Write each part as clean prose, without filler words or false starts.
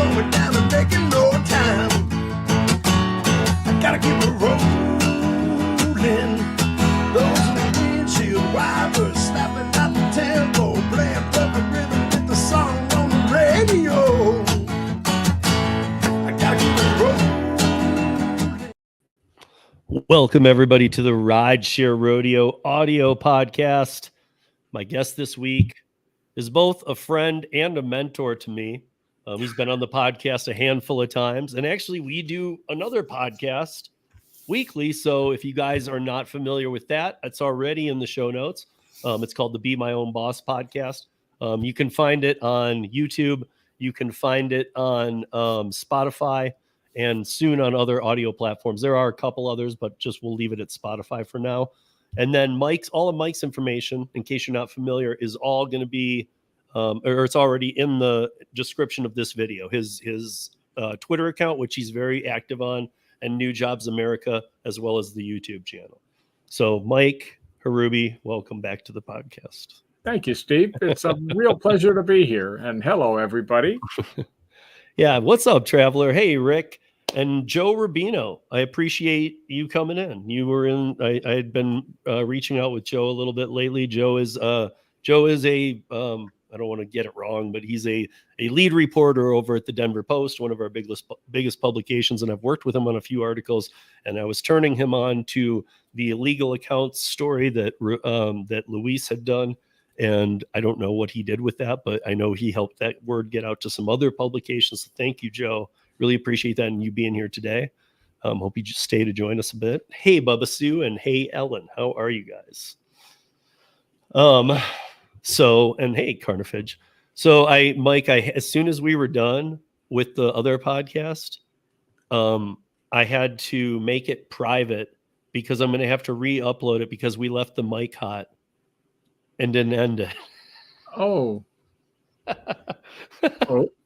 slowing down and making no time. I gotta keep it rolling. Those windshield wipers snapping out the tempo, playing perfect rhythm with the song on the radio. I gotta keep it rolling. Welcome everybody to the Rideshare Rodeo audio podcast. My guest this week is both a friend and a mentor to me. He's been on the podcast a handful of times, and actually we do another podcast weekly. So if you guys are not familiar with that, it's already in the show notes. It's called the Be My Own Boss podcast. You can find it on YouTube. You can find it on Spotify and soon on other audio platforms. There are a couple others, but just we'll leave it at Spotify for now. And then all of Mike's information, in case you're not familiar, is all going to be, or it's already in the description of this video. His Twitter account, which he's very active on, and New Jobs America, as well as the YouTube channel. So Mike Hruby, welcome back to the podcast. Thank you, Steve. It's a real pleasure to be here. And hello, everybody. Yeah, what's up, Traveler? Hey, Rick and Joe Rubino. I appreciate you coming in. You were in. I had been reaching out with Joe a little bit lately. Joe is a I don't want to get it wrong, but he's a lead reporter over at the Denver Post, one of our biggest publications, and I've worked with him on a few articles. And I was turning him on to the illegal accounts story that Luis had done. And I don't know what he did with that, but I know he helped that word get out to some other publications. So thank you, Joe. Really appreciate that and you being here today. Hope you just stay to join us a bit. Hey, Bubba Sue, and hey, Ellen. How are you guys? And hey, Carnifage. So Mike, as soon as we were done with the other podcast, I had to make it private because I'm going to have to re-upload it because we left the mic hot and didn't end it. Oh.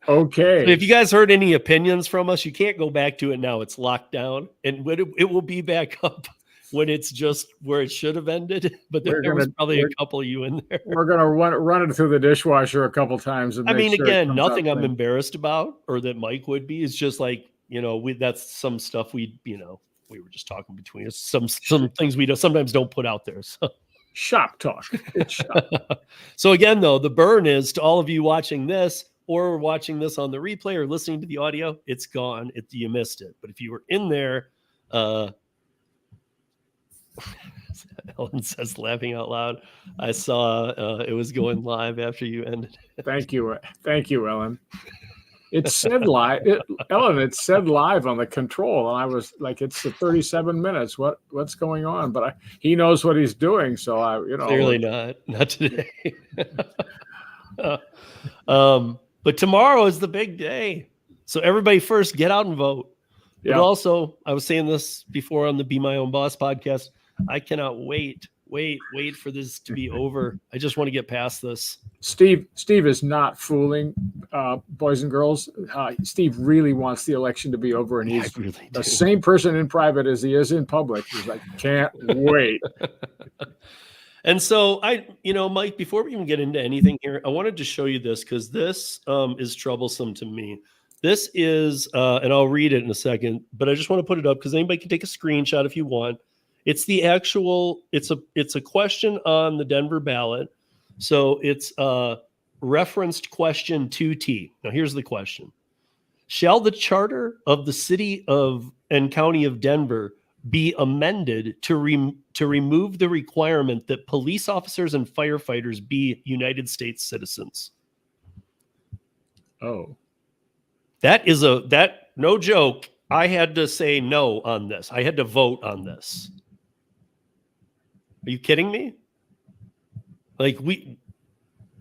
Okay. So if you guys heard any opinions from us, you can't go back to it now. It's locked down, and it will be back up when it's just where it should have ended. But there was probably a couple of you in there. We're going to run it through the dishwasher a couple times. And again, nothing I'm embarrassed about or that Mike would be. It's just like, that's some stuff we were just talking between us. Some things we sometimes don't put out there. So. Shop talk. It's shop. So again, though, the burn is to all of you watching this or watching this on the replay or listening to the audio, it's gone. You missed it. But if you were in there, Ellen says, laughing out loud, I saw it was going live after you ended it. Thank you, Ellen. It said live, Ellen. It said live on the control, and I was like, "It's the 37 minutes. What's going on?" But he knows what he's doing, so clearly not today. But tomorrow is the big day, so everybody first get out and vote. But also, I was saying this before on the Be My Own Boss podcast. I cannot wait for this to be over. I just want to get past this. Steve is not fooling boys and girls. Steve really wants the election to be over, and he's really the same person in private as he is in public. He's like, can't wait. And so Mike, before we even get into anything here, I wanted to show you this because this is troublesome to me. This is, and I'll read it in a second, but I just want to put it up because anybody can take a screenshot if you want. It's the actual, it's a question on the Denver ballot. So it's referenced question 2T. Now here's the question. Shall the charter of the city of and county of Denver be amended to remove the requirement that police officers and firefighters be United States citizens? Oh. That is no joke. I had to say no on this. I had to vote on this. Are you kidding me? Like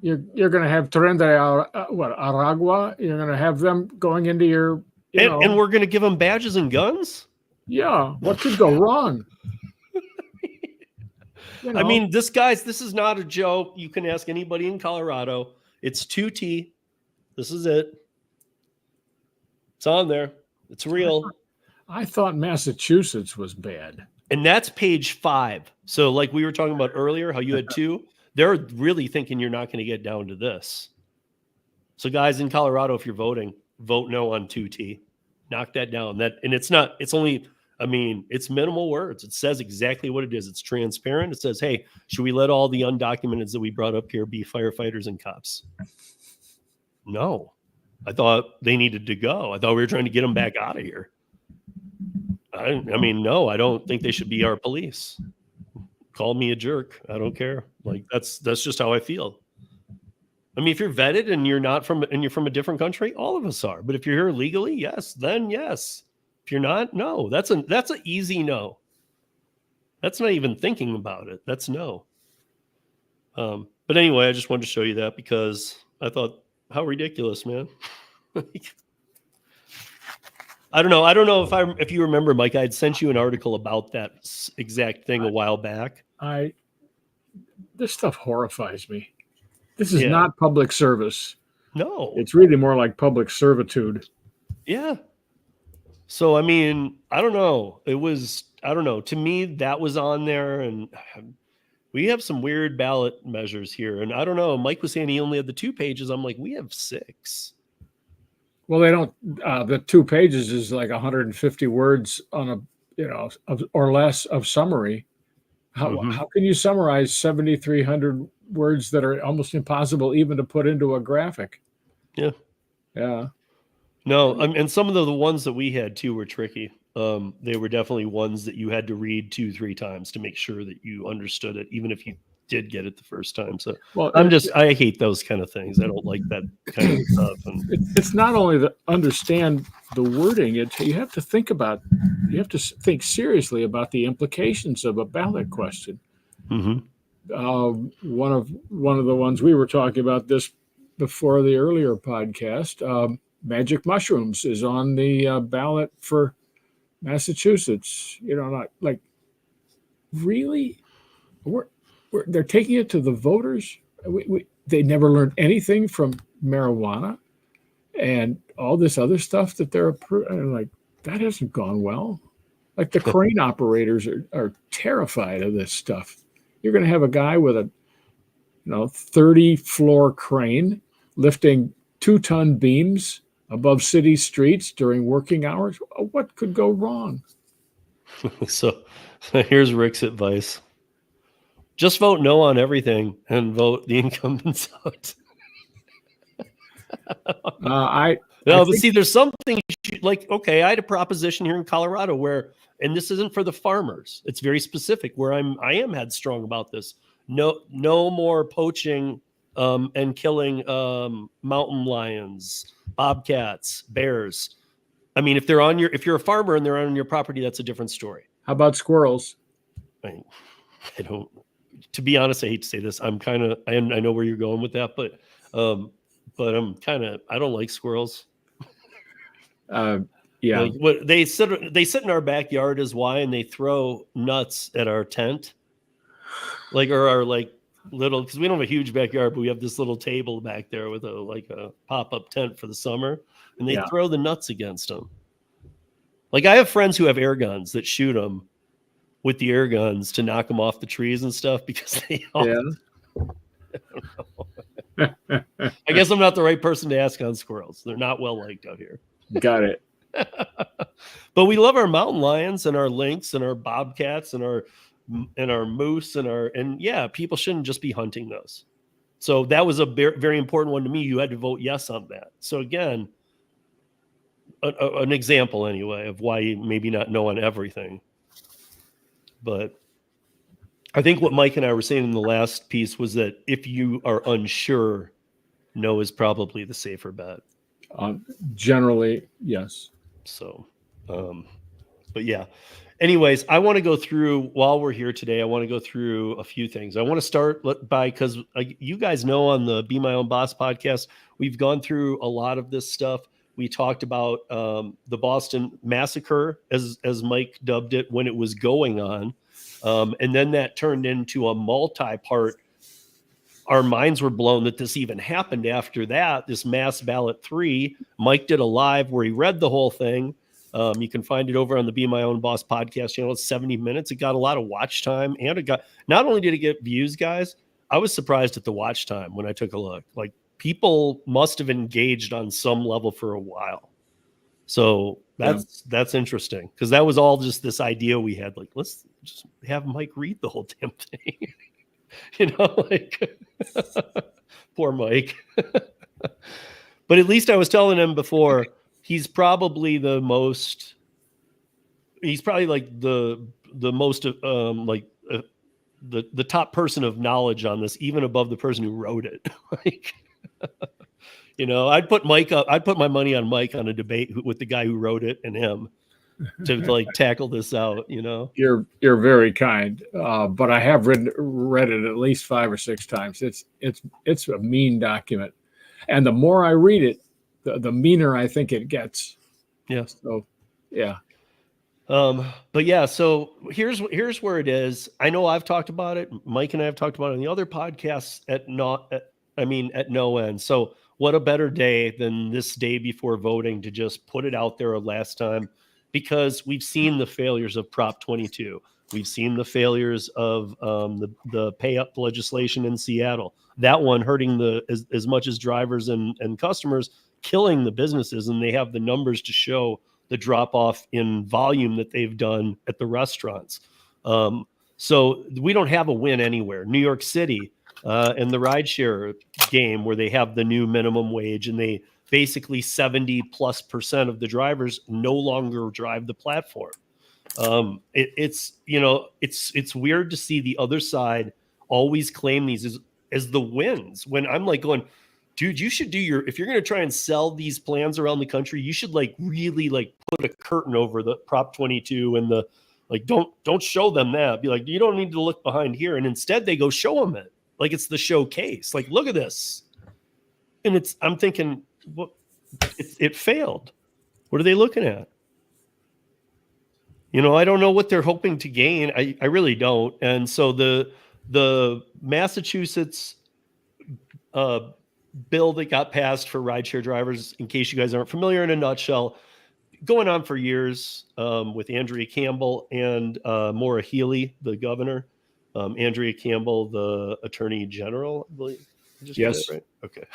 you're going to have Tren de Aragua. You're going to have them going into your, and we're going to give them badges and guns. Yeah. What could go wrong? I mean, this is not a joke. You can ask anybody in Colorado. It's 2T. This is it. It's on there. It's real. I thought Massachusetts was bad. And that's page 5. So like we were talking about earlier, how you had 2, they're really thinking you're not going to get down to this. So guys in Colorado, if you're voting, vote no on 2T. Knock that down. It's only, I mean, it's minimal words. It says exactly what it is. It's transparent. It says, hey, should we let all the undocumented that we brought up here be firefighters and cops? No. I thought they needed to go. I thought we were trying to get them back out of here. I mean, no, I don't think they should be our police. Call me a jerk. I don't care. Like that's just how I feel. I mean, if you're vetted and you're from a different country, all of us are. But if you're here legally, yes, then yes. If you're not, no. That's an easy no. That's not even thinking about it. That's no. But anyway, I just wanted to show you that because I thought, how ridiculous, man. I don't know if you remember, Mike, I had sent you an article about that exact thing a while back. This stuff horrifies me. This is not public service. No. It's really more like public servitude. Yeah. So, I mean, I don't know. To me, that was on there, and we have some weird ballot measures here. And I don't know. Mike was saying he only had the 2 pages. I'm like, we have 6. Well, they don't. The 2 pages is like 150 words on or less of summary. How can you summarize 7,300 words that are almost impossible even to put into a graphic? Yeah. Yeah. No, and some of the ones that we had too were tricky. They were definitely ones that you had to read 2-3 times to make sure that you understood it, even if you did get it the first time. So I hate those kind of things. I don't like that kind of stuff. And it's not only to understand the wording, you have to think seriously about the implications of a ballot question. Mm-hmm. One of the ones we were talking about this before the earlier podcast, magic mushrooms is on the ballot for Massachusetts. Not like really. They're taking it to the voters. They never learned anything from marijuana and all this other stuff that they're approving. Like, that hasn't gone well. Like, the crane operators are terrified of this stuff. You're going to have a guy with a 30-floor crane lifting 2-ton beams above city streets during working hours. What could go wrong? So here's Rick's advice. Just vote no on everything and vote the incumbents out. See, there's something like, okay, I had a proposition here in Colorado where, and this isn't for the farmers, it's very specific, where I am headstrong about this. No more poaching and killing mountain lions, bobcats, bears. I mean, if you're a farmer and they're on your property, that's a different story. How about squirrels? I don't. To be honest, I hate to say this. I know where you're going with that, but I don't like squirrels. Yeah. Like, what they sit in our backyard is why, and they throw nuts at our tent, like, or our little, because we don't have a huge backyard, but we have this little table back there with a pop-up tent for the summer, and they throw the nuts against them. Like, I have friends who have air guns that shoot them with the air guns to knock them off the trees and stuff because they all, I guess I'm not the right person to ask on squirrels. They're not well liked out here. Got it. But we love our mountain lions and our lynx and our bobcats and our moose and people shouldn't just be hunting those. So that was a very important one to me. You had to vote yes on that. So again, an example anyway of why you maybe not know on everything. But I think what Mike and I were saying in the last piece was that if you are unsure, no is probably the safer bet. Generally, yes. So, but yeah. Anyways, I want to go through, while we're here today, I want to go through a few things. I want to start by, because you guys know on the Be My Own Boss podcast, we've gone through a lot of this stuff. We talked about the Boston Massacre, as Mike dubbed it, when it was going on. And then that turned into a multi-part. Our minds were blown that this even happened after that, this Mass Ballot 3. Mike did a live where he read the whole thing. You can find it over on the Be My Own Boss podcast channel. It's 70 minutes. It got a lot of watch time, and not only did it get views, guys, I was surprised at the watch time when I took a look. Like, people must have engaged on some level for a while. So that's interesting, because that was all just this idea we had, like, let's just have Mike read the whole damn thing. Like poor Mike. But at least I was telling him before, he's probably like the most the top person of knowledge on this, even above the person who wrote it. Like, I'd put my money on Mike on a debate with the guy who wrote it and him to like tackle this out. You're very kind, but I have read it at least 5 or 6 times. It's a mean document, and the more I read it, the meaner I think it gets. Yeah. So, yeah. But yeah, so here's where it is. I know I've talked about it. Mike and I have talked about it on the other podcasts at no end. So what a better day than this day before voting to just put it out there a last time, because we've seen the failures of Prop 22. We've seen the failures of the pay up legislation in Seattle. That one hurting as much as drivers and customers, killing the businesses, and they have the numbers to show the drop off in volume that they've done at the restaurants. So we don't have a win anywhere. New York City and the rideshare game, where they have the new minimum wage, and they basically 70+% of the drivers no longer drive the platform. It's weird to see the other side always claim these as the wins, when I'm like going, dude, you should if you're going to try and sell these plans around the country, you should like really like put a curtain over the Prop 22 and the like, don't show them that. Be like, you don't need to look behind here. And instead they go show them it. Like it's the showcase. Like, look at this. And I'm thinking, what? It failed. What are they looking at? I don't know what they're hoping to gain. I really don't. And so the Massachusetts bill that got passed for rideshare drivers, in case you guys aren't familiar, in a nutshell, going on for years with Andrea Campbell and Maura Healey, the governor. Andrea Campbell, the attorney general, I believe. Yes. Right? Okay.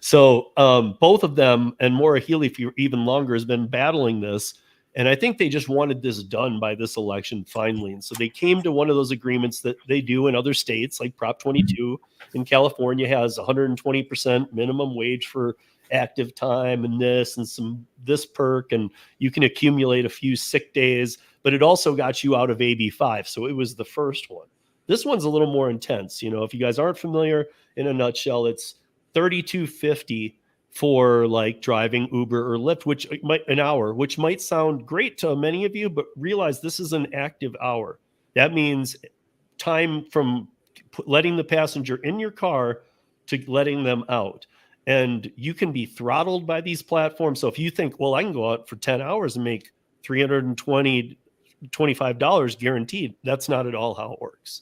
So both of them, and Maura Healey for even longer, has been battling this. And I think they just wanted this done by this election finally. And so they came to one of those agreements that they do in other states, like Prop 22 in California has 120% minimum wage for active time and this perk, and you can accumulate a few sick days, but it also got you out of AB 5. So it was the first one. This one's a little more intense. If you guys aren't familiar, in a nutshell, it's $32.50 for like driving Uber or Lyft, an hour, which might sound great to many of you, but realize this is an active hour. That means time from letting the passenger in your car to letting them out. And you can be throttled by these platforms. So if you think, well, I can go out for 10 hours and make $325 guaranteed, that's not at all how it works.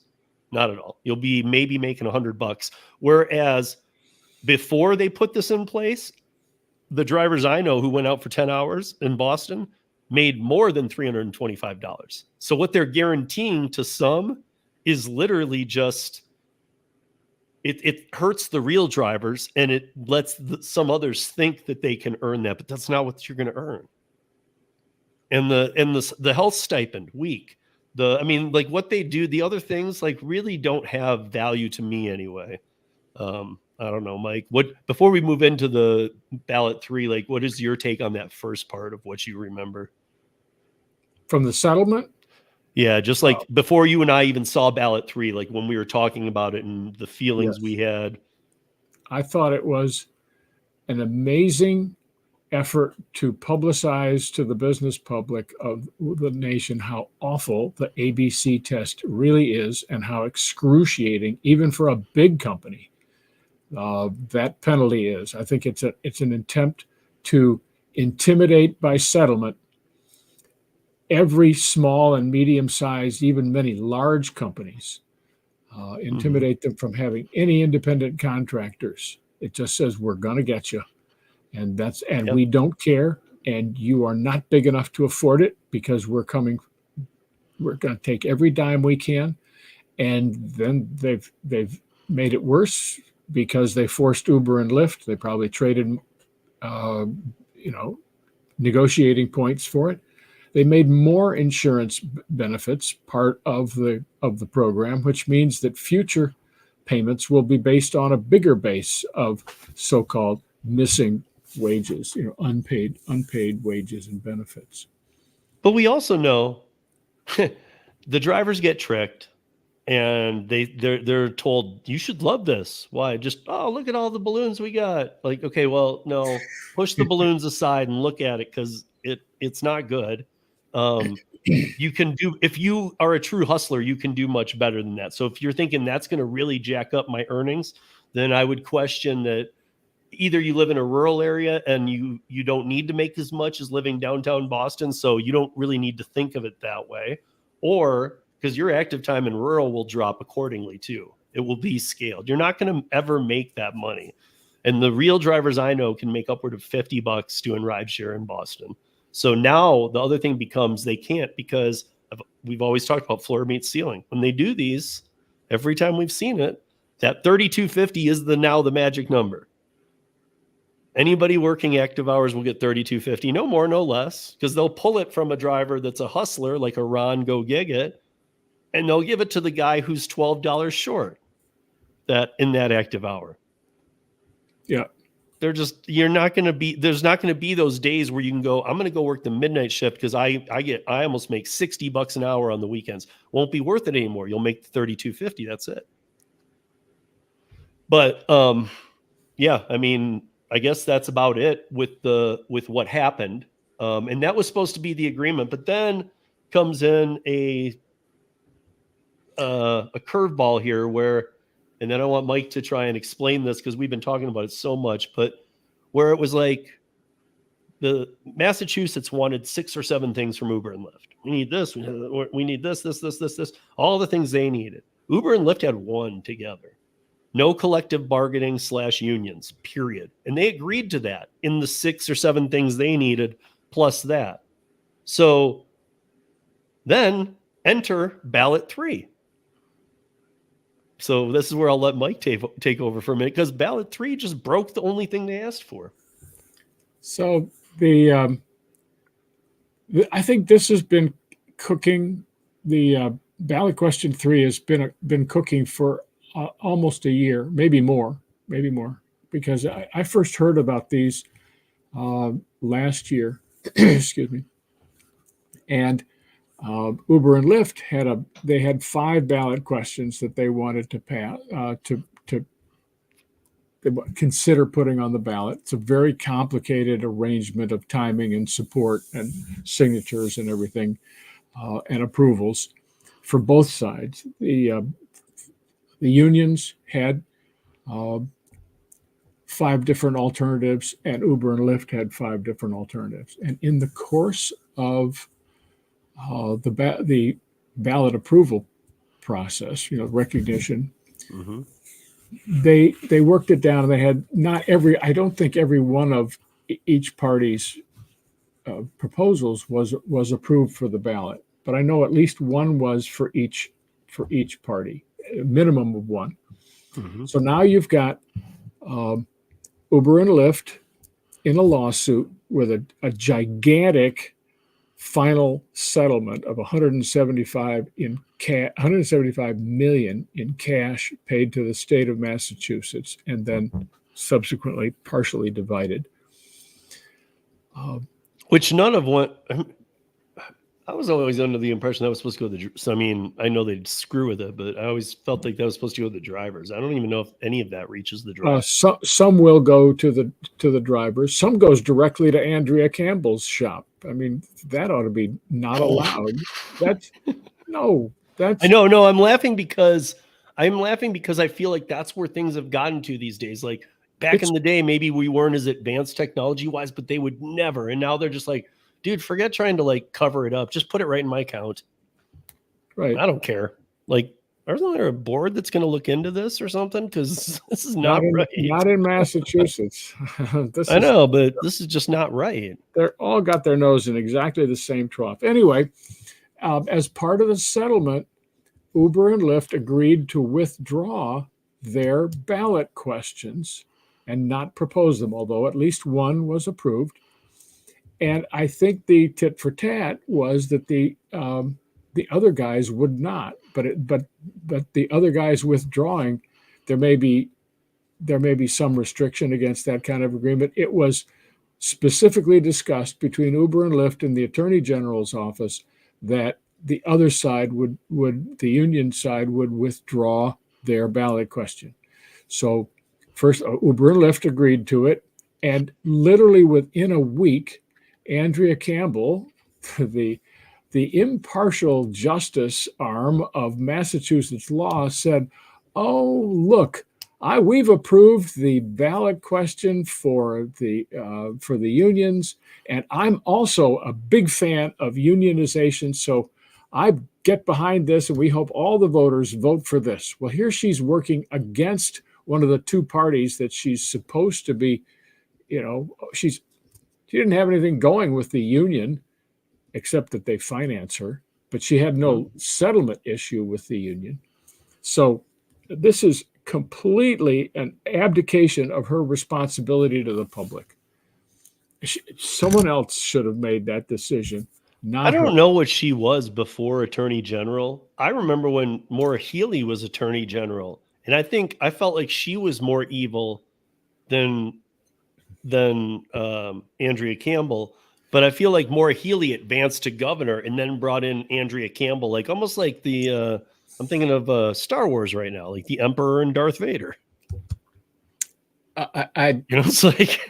Not at all. You'll be maybe making $100. Whereas before they put this in place, the drivers I know who went out for 10 hours in Boston made more than $325. So what they're guaranteeing to some is literally just, it hurts the real drivers, and it lets some others think that they can earn that, but that's not what you're going to earn. And the health stipend week, what they do, the other things like really don't have value to me anyway. I don't know, Mike, before we move into the ballot 3, like what is your take on that first part of what you remember from the settlement? Yeah, just like before you and I even saw ballot 3, like when we were talking about it and the feelings we had. I thought it was an amazing effort to publicize to the business public of the nation how awful the ABC test really is, and how excruciating, even for a big company, that penalty is. I think it's an attempt to intimidate by settlement every small and medium-sized, even many large companies, intimidate them from having any independent contractors. It just says, we're going to get you. And we don't care. And you are not big enough to afford it, because we're going to take every dime we can. And then they've made it worse because they forced Uber and Lyft. They probably traded, negotiating points for it. They made more insurance benefits part of the program, which means that future payments will be based on a bigger base of so-called missing wages, unpaid wages and benefits. But we also know the drivers get tricked, and they're told, you should love this. Why? Just, look at all the balloons we got. Like, okay, well, no, push the balloons aside and look at it, because it's not good. You can do, if you are a true hustler, you can do much better than that. So if you're thinking that's going to really jack up my earnings, then I would question that either you live in a rural area and you don't need to make as much as living downtown Boston, so you don't really need to think of it that way, or because your active time in rural will drop accordingly too. It will be scaled. You're not going to ever make that money. And the real drivers I know can make upward of $50 doing rideshare in Boston. So now the other thing becomes they can't, because we've always talked about floor meets ceiling. When they do these, every time we've seen it, that $32.50 is now the magic number. Anybody working active hours will get $32.50, no more, no less, because they'll pull it from a driver that's a hustler, like a Ron Go Gig It, and they'll give it to the guy who's $12 short in that active hour. Yeah. There's not going to be those days where you can go, I'm going to go work the midnight shift because I almost make $60 an hour on the weekends. Won't be worth it anymore. You'll make $32.50. That's it. But yeah, I mean, I guess that's about it with what happened. And that was supposed to be the agreement, but then comes in a curveball here where, and then I want Mike to try and explain this because we've been talking about it so much, but where it was like the Massachusetts wanted 6 or 7 things from Uber and Lyft. We need this, we need this, all the things they needed. Uber and Lyft had one together. No collective bargaining / unions, period. And they agreed to that in the 6 or 7 things they needed, plus that. So then enter Ballot 3. So this is where I'll let Mike take over for a minute, because Ballot 3 just broke the only thing they asked for. So I think this has been cooking. The Ballot Question 3 has been cooking for almost a year, maybe more, because I first heard about these last year. Excuse me. And Uber and Lyft had 5 ballot questions that they wanted to pass to consider putting on the ballot. It's a very complicated arrangement of timing and support and signatures and everything, and approvals for both sides. The unions had 5 different alternatives, and Uber and Lyft had 5 different alternatives. And in the course of the ballot approval process, recognition, mm-hmm. they worked it down, and they had I don't think every one of each party's proposals was approved for the ballot, but I know at least one was for each party, a minimum of one. Mm-hmm. So now you've got Uber and Lyft in a lawsuit with a gigantic final settlement of $175 million in cash paid to the state of Massachusetts, and then subsequently partially divided. Which none of what I was always under the impression that was supposed to go to I mean, I know they'd screw with it, but I always felt like that was supposed to go to the drivers. I don't even know if any of that reaches the drivers. Some will go to the drivers. Some goes directly to Andrea Campbell's shop. I mean, that ought to be not allowed. I know. I'm laughing because I feel like that's where things have gotten to these days. Like back in the day, maybe we weren't as advanced technology wise, but they would never. And now they're just like, dude, forget trying to like cover it up. Just put it right in my account. Right. I don't care. Like, isn't there a board that's going to look into this or something? Because this is not right. Not in Massachusetts. I know, but this is just not right. They're all got their nose in exactly the same trough. Anyway, as part of the settlement, Uber and Lyft agreed to withdraw their ballot questions and not propose them, although at least one was approved. And I think the tit for tat was that the other guys would not, but the other guys withdrawing, there may be some restriction against that kind of agreement. It was specifically discussed between Uber and Lyft and the Attorney General's office that the other side the union side would withdraw their ballot question. So first, Uber and Lyft agreed to it, and literally within a week, Andrea Campbell, the impartial justice arm of Massachusetts law, said, "Oh, look, we've approved the ballot question for the unions, and I'm also a big fan of unionization, so I get behind this, and we hope all the voters vote for this." Well, here she's working against one of the two parties that she's supposed to be, she didn't have anything going with the union except that they finance her, but she had no settlement issue with the union. So this is completely an abdication of her responsibility to the public. Someone else should have made that decision. I don't know what she was before Attorney General. I remember when Maura Healey was Attorney General, and I felt like she was more evil than Andrea Campbell. But I feel like Maura Healey advanced to governor and then brought in Andrea Campbell, like almost like the I'm thinking of Star Wars right now, like the Emperor and Darth Vader. It's like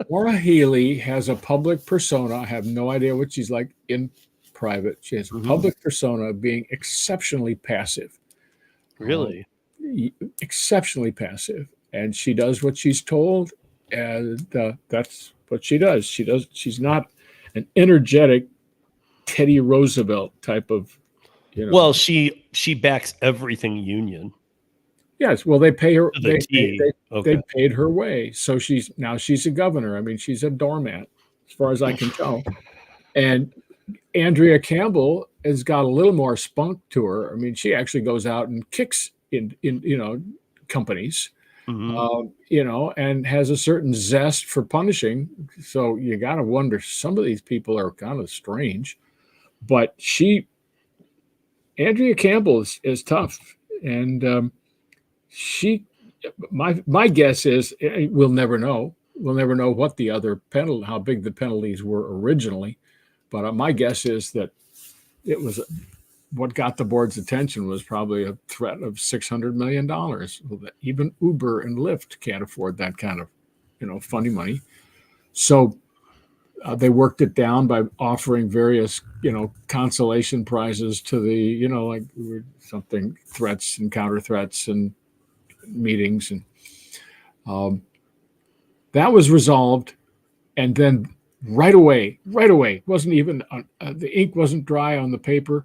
Maura Healey has a public persona. I have no idea what she's like in private. She has a public persona of being exceptionally passive. Really? Exceptionally passive. And she does what she's told, and that's what she does. She's not an energetic Teddy Roosevelt type of, Well, she backs everything union. Yes, well, they pay her. They paid her way, so she's a governor. I mean, she's a doormat, as far as I can tell. And Andrea Campbell has got a little more spunk to her. I mean, she actually goes out and kicks in companies. And has a certain zest for punishing. So you got to wonder, some of these people are kind of strange, but Andrea Campbell is tough. And my guess is we'll never know. We'll never know what the other how big the penalties were originally. But my guess is that it was what got the board's attention was probably a threat of $600 million. Even Uber and Lyft can't afford that kind of, funny money. So they worked it down by offering various, consolation prizes to the, like something threats and counter threats and meetings. And that was resolved. And then right away, wasn't even, the ink wasn't dry on the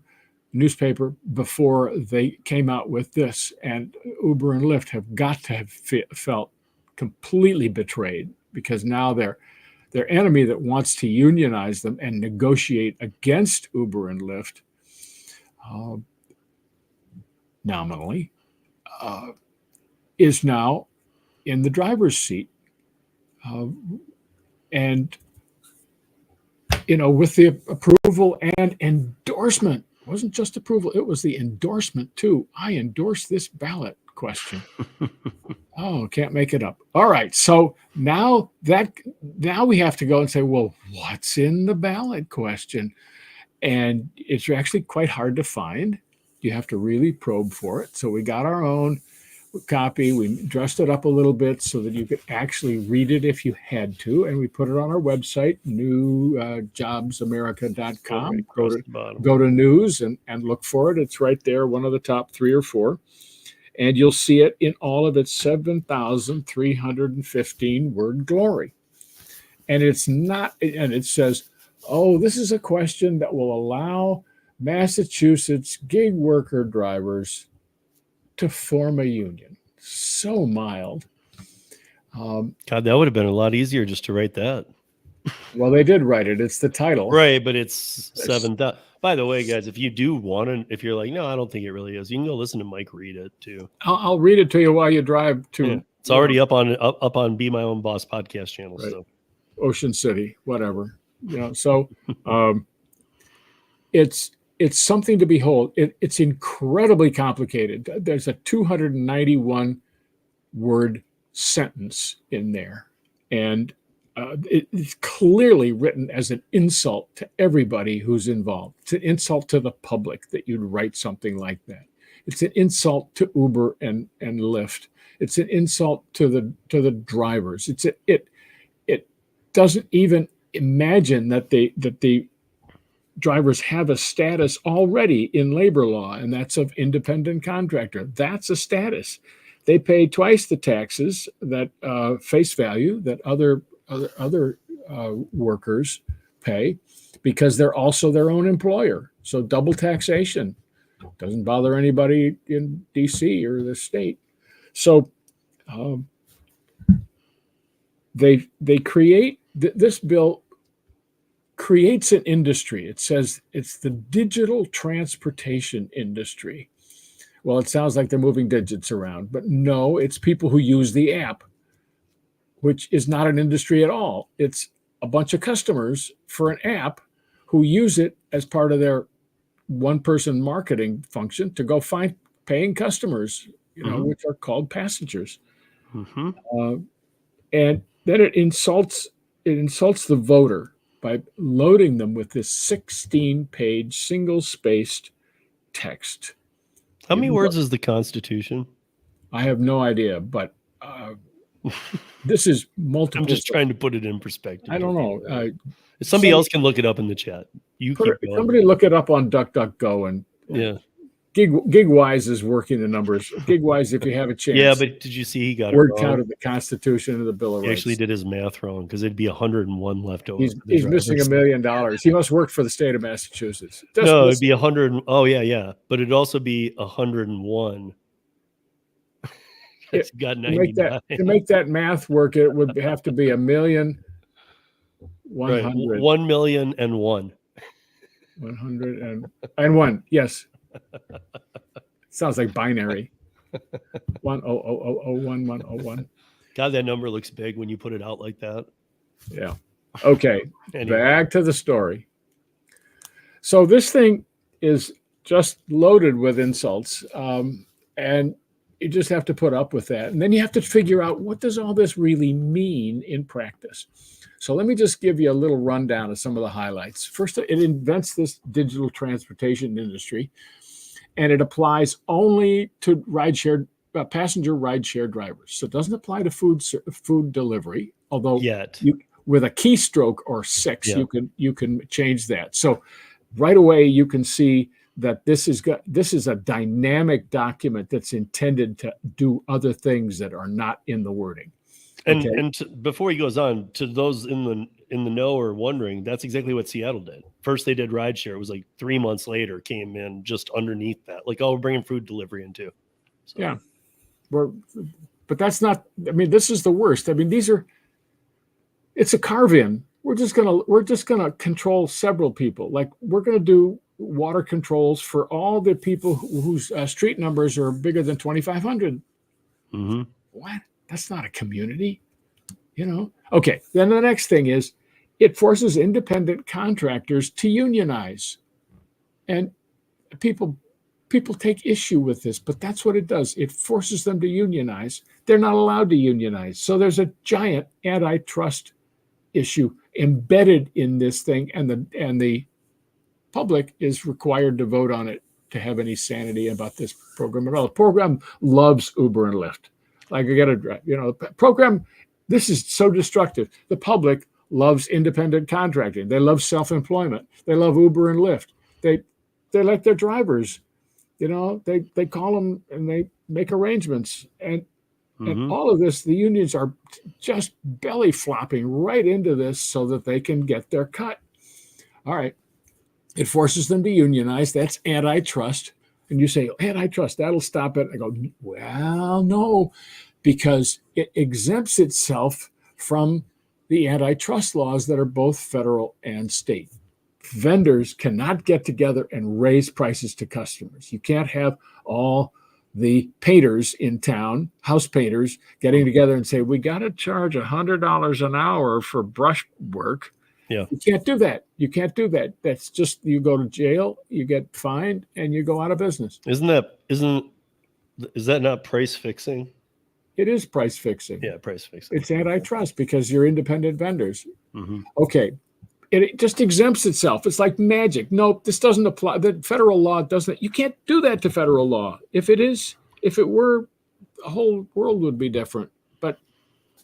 newspaper before they came out with this, and Uber and Lyft have got to have felt completely betrayed, because now their enemy that wants to unionize them and negotiate against Uber and Lyft, nominally, is now in the driver's seat, and with the approval and endorsement. It wasn't just approval, it was the endorsement too. I endorse this ballot question. Oh, can't make it up. All right. So now we have to go and say, well, what's in the ballot question? And it's actually quite hard to find. You have to really probe for it. So we got our own copy. We dressed it up a little bit so that you could actually read it if you had to. And we put it on our website, newjobsamerica.com. Go to news and look for it. It's right there, one of the top 3 or 4. And you'll see it in all of its 7,315 word glory. And it says, this is a question that will allow Massachusetts gig worker drivers to form a union. So mild. God, that would have been a lot easier just to write that. Well, they did write it. It's the title. Right, but it's 7,000. By the way, guys, if you do want to, if you're like, no, I don't think it really is, you can go listen to Mike read it too. I'll read it to you while you drive to. Yeah, it's already up on Be My Own Boss podcast channel. Right. So Ocean City, whatever, So it's something to behold. It's incredibly complicated. There's a 291 word sentence in there, and it's clearly written as an insult to everybody who's involved. It's an insult to the public that you'd write something like that. It's an insult to Uber and Lyft. It's an insult to the drivers. It doesn't even imagine that the drivers have a status already in labor law, and that's of independent contractor. That's a status. They pay twice the taxes that face value that other workers pay, because they're also their own employer. So double taxation doesn't bother anybody in DC or the state. So they create this bill creates an industry. It says it's the digital transportation industry. Well, it sounds like they're moving digits around, but no, it's people who use the app, which is not an industry at all. It's a bunch of customers for an app who use it as part of their one-person marketing function to go find paying customers, which are called passengers. And then it insults the voter by loading them with this 16-page single-spaced text. How many words is the Constitution? I have no idea, but this is multiple. I'm just trying to put it in perspective. I don't know. Somebody else can look it up in the chat. You keep going. Somebody look it up on DuckDuckGo, and yeah. GigWise is working the numbers. GigWise, if you have a chance. Yeah, but did you see he got word it wrong? count of the Constitution and the Bill of Rights? He actually did his math wrong, because it'd be 101 left over. He's missing $1 million. He must work for the state of Massachusetts. No, it'd be 100. Oh yeah, but it'd also be 101. It's got 99. To make that math work, it would have to be 1,100,000. Right. 1,000,001. 101. Yes. Sounds like binary. 100011101. God, that number looks big when you put it out like that. Yeah. Okay. Anyway. Back to the story. So this thing is just loaded with insults, and you just have to put up with that. And then you have to figure out, what does all this really mean in practice? So let me just give you a little rundown of some of the highlights. First, it invents this digital transportation industry, and it applies only to passenger rideshare drivers. So it doesn't apply to food delivery, although with a keystroke or 6, you can change that. So right away you can see that this is a dynamic document that's intended to do other things that are not in the wording. And before he goes on, to those in the know or wondering, that's exactly what Seattle did. First they did rideshare. It was like 3 months later came in just underneath that. Like, we're bringing food delivery in too. So. Yeah. But that's not, this is the worst. It's a carve-in. We're just gonna control several people. Like, we're gonna do water controls for all the people whose street numbers are bigger than 2,500. Mm-hmm. What? That's not a community, Okay. Then the next thing is, it forces independent contractors to unionize, and people take issue with this, but that's what it does. It forces them to unionize. They're not allowed to unionize. So there's a giant antitrust issue embedded in this thing, and the public is required to vote on it to have any sanity about this program at all. The program loves Uber and Lyft. Like, I got to drive, program. This is so destructive. The public loves independent contracting. They love self-employment. They love Uber and Lyft. They like their drivers. They call them and they make arrangements. And all of this, the unions are just belly flopping right into this so that they can get their cut. All right. It forces them to unionize. That's antitrust. And you say, antitrust, that'll stop it. I go, well, no, because it exempts itself from the antitrust laws that are both federal and state. Vendors cannot get together and raise prices to customers. You can't have all the painters in town, house painters, getting together and say, we got to charge $100 an hour for brush work. Yeah. You can't do that. You can't do that. That's just, you go to jail, you get fined, and you go out of business. Is that not price fixing? It is price fixing. Yeah, price fixing. It's antitrust because you're independent vendors. Mm-hmm. Okay. It just exempts itself. It's like magic. Nope, this doesn't apply. The federal law doesn't. You can't do that to federal law. If it were, the whole world would be different. But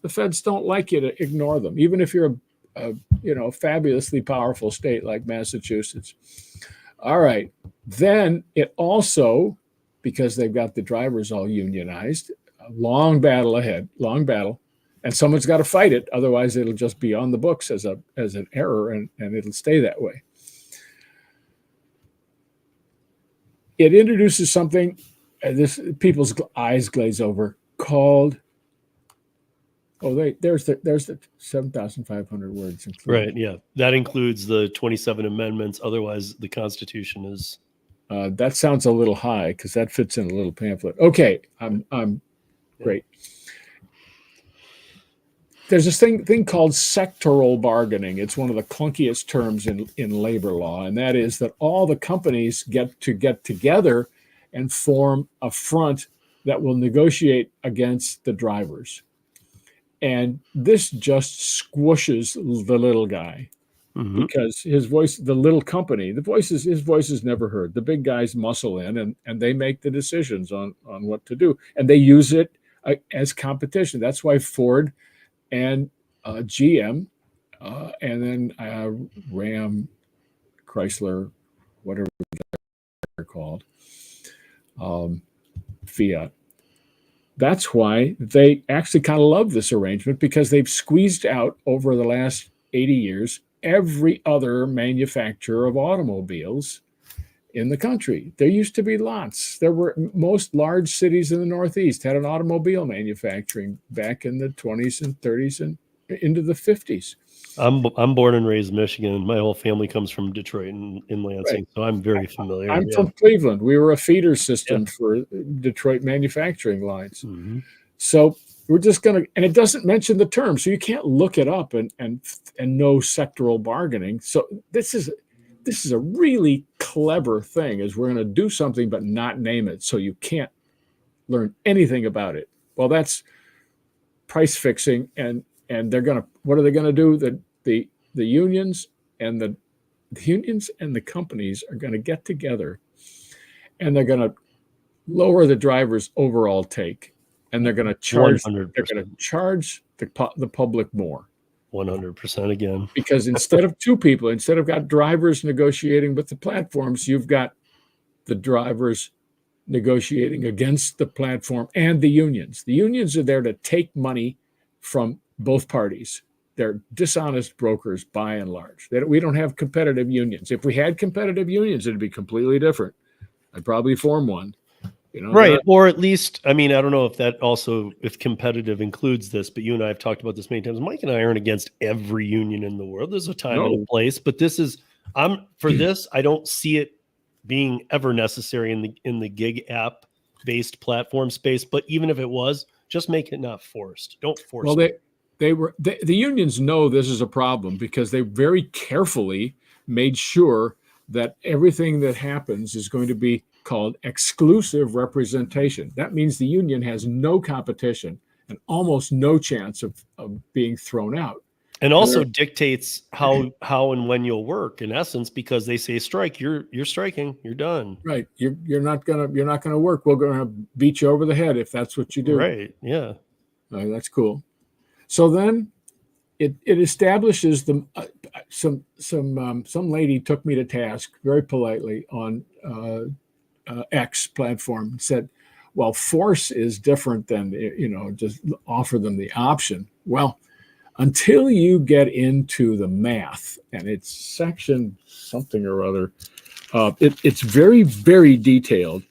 the feds don't like you to ignore them, even if you're a fabulously powerful state like Massachusetts. All right. Then it also, because they've got the drivers all unionized, a long battle ahead, and someone's got to fight it. Otherwise, it'll just be on the books as an error, and it'll stay that way. It introduces something, this people's eyes glaze over, called, there's the 7,500 words. Right, yeah. That includes the 27 amendments. Otherwise, the Constitution is... that sounds a little high because that fits in a little pamphlet. Okay, I'm great. There's this thing called sectoral bargaining. It's one of the clunkiest terms in labor law, and that is that all the companies get together and form a front that will negotiate against the drivers. And this just squishes the little guy, because his voice, the little company, his voice is never heard. The big guys muscle in and they make the decisions on what to do, and they use it as competition. That's why Ford and GM, and then Ram, Chrysler, whatever they're called, Fiat. That's why they actually kind of love this arrangement, because they've squeezed out over the last 80 years every other manufacturer of automobiles in the country. There used to be lots. Most large cities in the Northeast had an automobile manufacturing back in the 20s and 30s and into the 50s. I'm born and raised in Michigan. My whole family comes from Detroit and in Lansing, right. So I'm very familiar. I'm from Cleveland. We were a feeder system for Detroit manufacturing lines. Mm-hmm. So we're just going to, and it doesn't mention the term, so you can't look it up and know sectoral bargaining. So this is a really clever thing, is we're going to do something but not name it, so you can't learn anything about it. Well, that's price fixing, and what are they going to do? The unions and the companies are going to get together, and they're going to lower the driver's overall take, and they're going to charge 100%. They're going to charge the public more. 100% again. Because instead of two people, instead of got drivers negotiating with the platforms, you've got the drivers negotiating against the platform and the unions. The unions are there to take money from both parties. They're dishonest brokers by and large. We don't have competitive unions. If we had competitive unions, it'd be completely different. I'd probably form one. Right. Or at least, I mean, I don't know if that also, if competitive includes this, but you and I have talked about this many times. Mike and I aren't against every union in the world. There's a time and a place, but for this, I don't see it being ever necessary in the gig app based platform space. But even if it was, just make it not forced. Don't force it. The unions know this is a problem, because they very carefully made sure that everything that happens is going to be called exclusive representation. That means the union has no competition and almost no chance of being thrown out. And also dictates how and when you'll work, in essence, because they say strike, you're striking, you're done. Right. You're not gonna work. We're gonna beat you over the head if that's what you do. Right. Yeah. That's cool. So then it establishes some lady took me to task very politely on X platform and said, well, force is different than, just offer them the option. Well, until you get into the math, and it's section something or other, it's very, very detailed,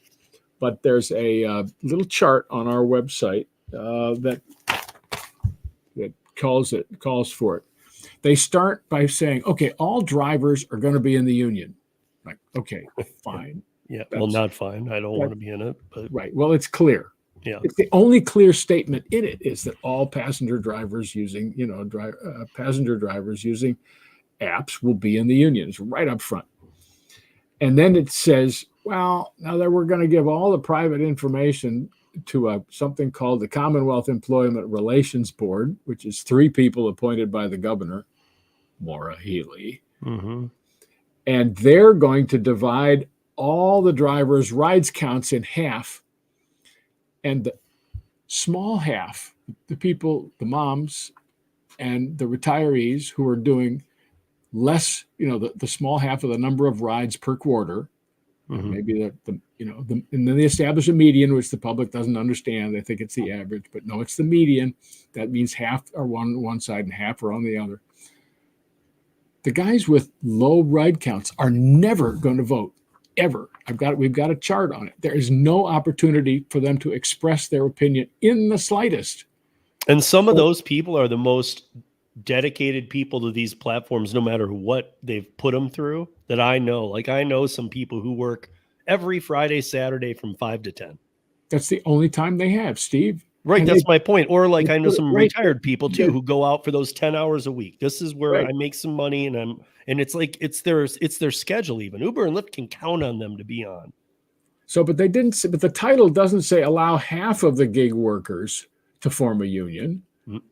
but there's a little chart on our website that calls for it. They start by saying, okay, all drivers are going to be in the union. Like, okay, fine. Yeah, well, not fine. I don't want to be in it, but right. Well, it's clear. Yeah, it's the only clear statement in it is that all passenger drivers using, passenger drivers using apps will be in the unions right up front. And then it says, well, now that we're going to give all the private information to something called the Commonwealth Employment Relations Board, which is 3 people appointed by the governor, Maura Healey. Mm-hmm. And they're going to divide all the drivers' rides counts in half. And the small half, the people, the moms and the retirees who are doing less, the small half of the number of rides per quarter, Mm-hmm. maybe and then they establish a median, which the public doesn't understand. They think it's the average, but no, it's the median. That means half are one side and half are on the other. The guys with low ride counts are never going to vote, ever. We've got a chart on it. There is no opportunity for them to express their opinion in the slightest. And some of those people are the most dedicated people to these platforms, no matter what they've put them through, that I know. Like, I know some people who work every Friday, Saturday from 5 to 10. That's the only time they have, Steve. Right. That's my point. Or like, I know some retired people too, Yeah. who go out for those 10 hours a week. This is where Right. I make some money, and it's like, it's their schedule. Even Uber and Lyft can count on them to be on. So, but the title doesn't say allow half of the gig workers to form a union.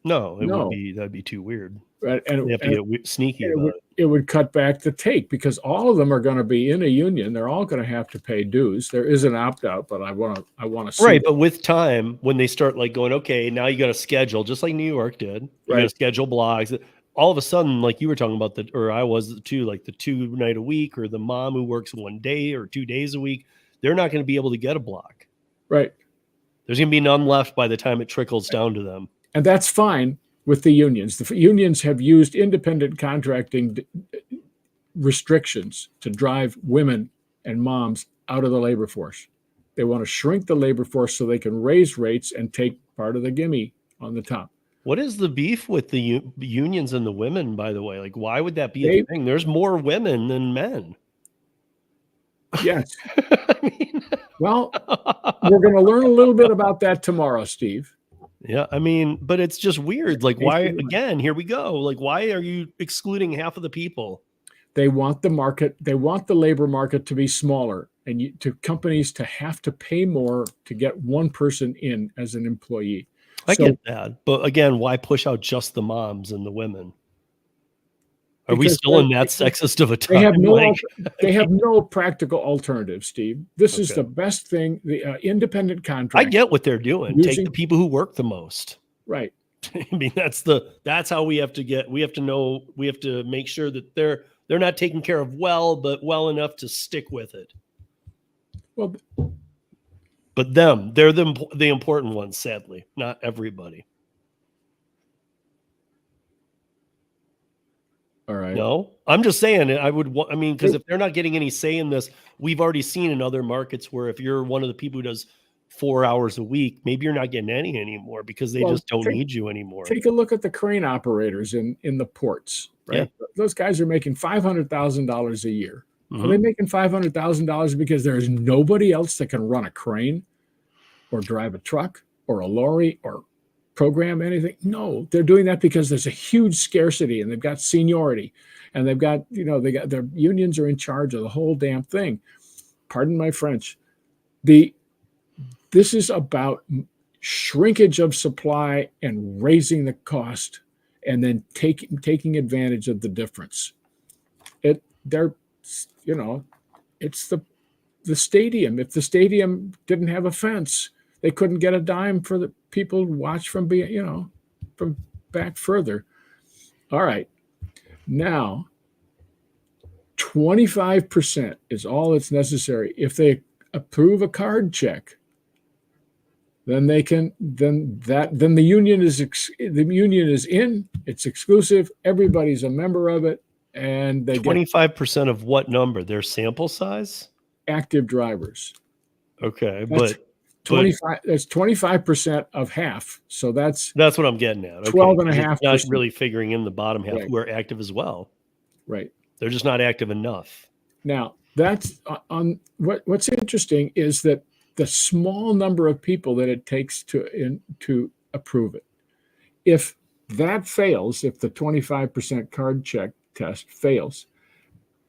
No, that'd be too weird. Right. And they have to get sneaky about it. It would cut back the take, because all of them are going to be in a union. They're all going to have to pay dues. There is an opt-out, but I want to see. Right, but with time, when they start like going, okay, now you got to schedule, just like New York did. You got to schedule blogs. All of a sudden, like you were talking about, or I was too, like the 2 night a week, or the mom who works 1 day or 2 days a week, they're not going to be able to get a block. Right. There's going to be none left by the time it trickles down to them. And that's fine with the unions. The unions have used independent contracting restrictions to drive women and moms out of the labor force. They want to shrink the labor force so they can raise rates and take part of the gimme on the top. What is the beef with the unions and the women, by the way? Like, why would that be a thing? There's more women than men. Yes. I mean, well, we're going to learn a little bit about that tomorrow, Steve. Yeah, I mean, but it's just weird. Like, why, again, here we go. Like, why are you excluding half of the people? They want the market, they want the labor market to be smaller, and to companies to have to pay more to get one person in as an employee. I get that. But again, why push out just the moms and the women? Are we still in that sexist of a time? They have no practical alternative, Steve. This is the best thing. The independent contractors. I get what they're doing. Take the people who work the most. Right. I mean, that's how we have to make sure that they're not taken care of but well enough to stick with it. Well, but they're the important ones, sadly, not everybody. All right. No, I'm just saying because if they're not getting any say in this, we've already seen in other markets where if you're one of the people who does 4 hours a week, maybe you're not getting any anymore because they just don't need you anymore. Take a look at the crane operators in the ports, right? Yeah. Those guys are making $500,000 a year. Mm-hmm. Are they making $500,000 because there's nobody else that can run a crane or drive a truck or a lorry or program anything? No, they're doing that because there's a huge scarcity, and they've got seniority, and they've got, their unions are in charge of the whole damn thing. Pardon my French. This is about shrinkage of supply and raising the cost, and then taking advantage of the difference. It's the stadium. If the stadium didn't have a fence, they couldn't get a dime for the people to watch from back further. All right. Now, 25% is all that's necessary. If they approve a card check, then the union is in. It's exclusive. Everybody's a member of it, and they 25% of what number? Their sample size? Active drivers. Okay, 25. That's 25% of half. So that's what I'm getting at. Okay. 12.5%. Not really figuring in the bottom half Right. who are active as well. Right. They're just not active enough. Now, that's on what's interesting is that the small number of people that it takes to approve it. If that fails, if the 25% card check test fails,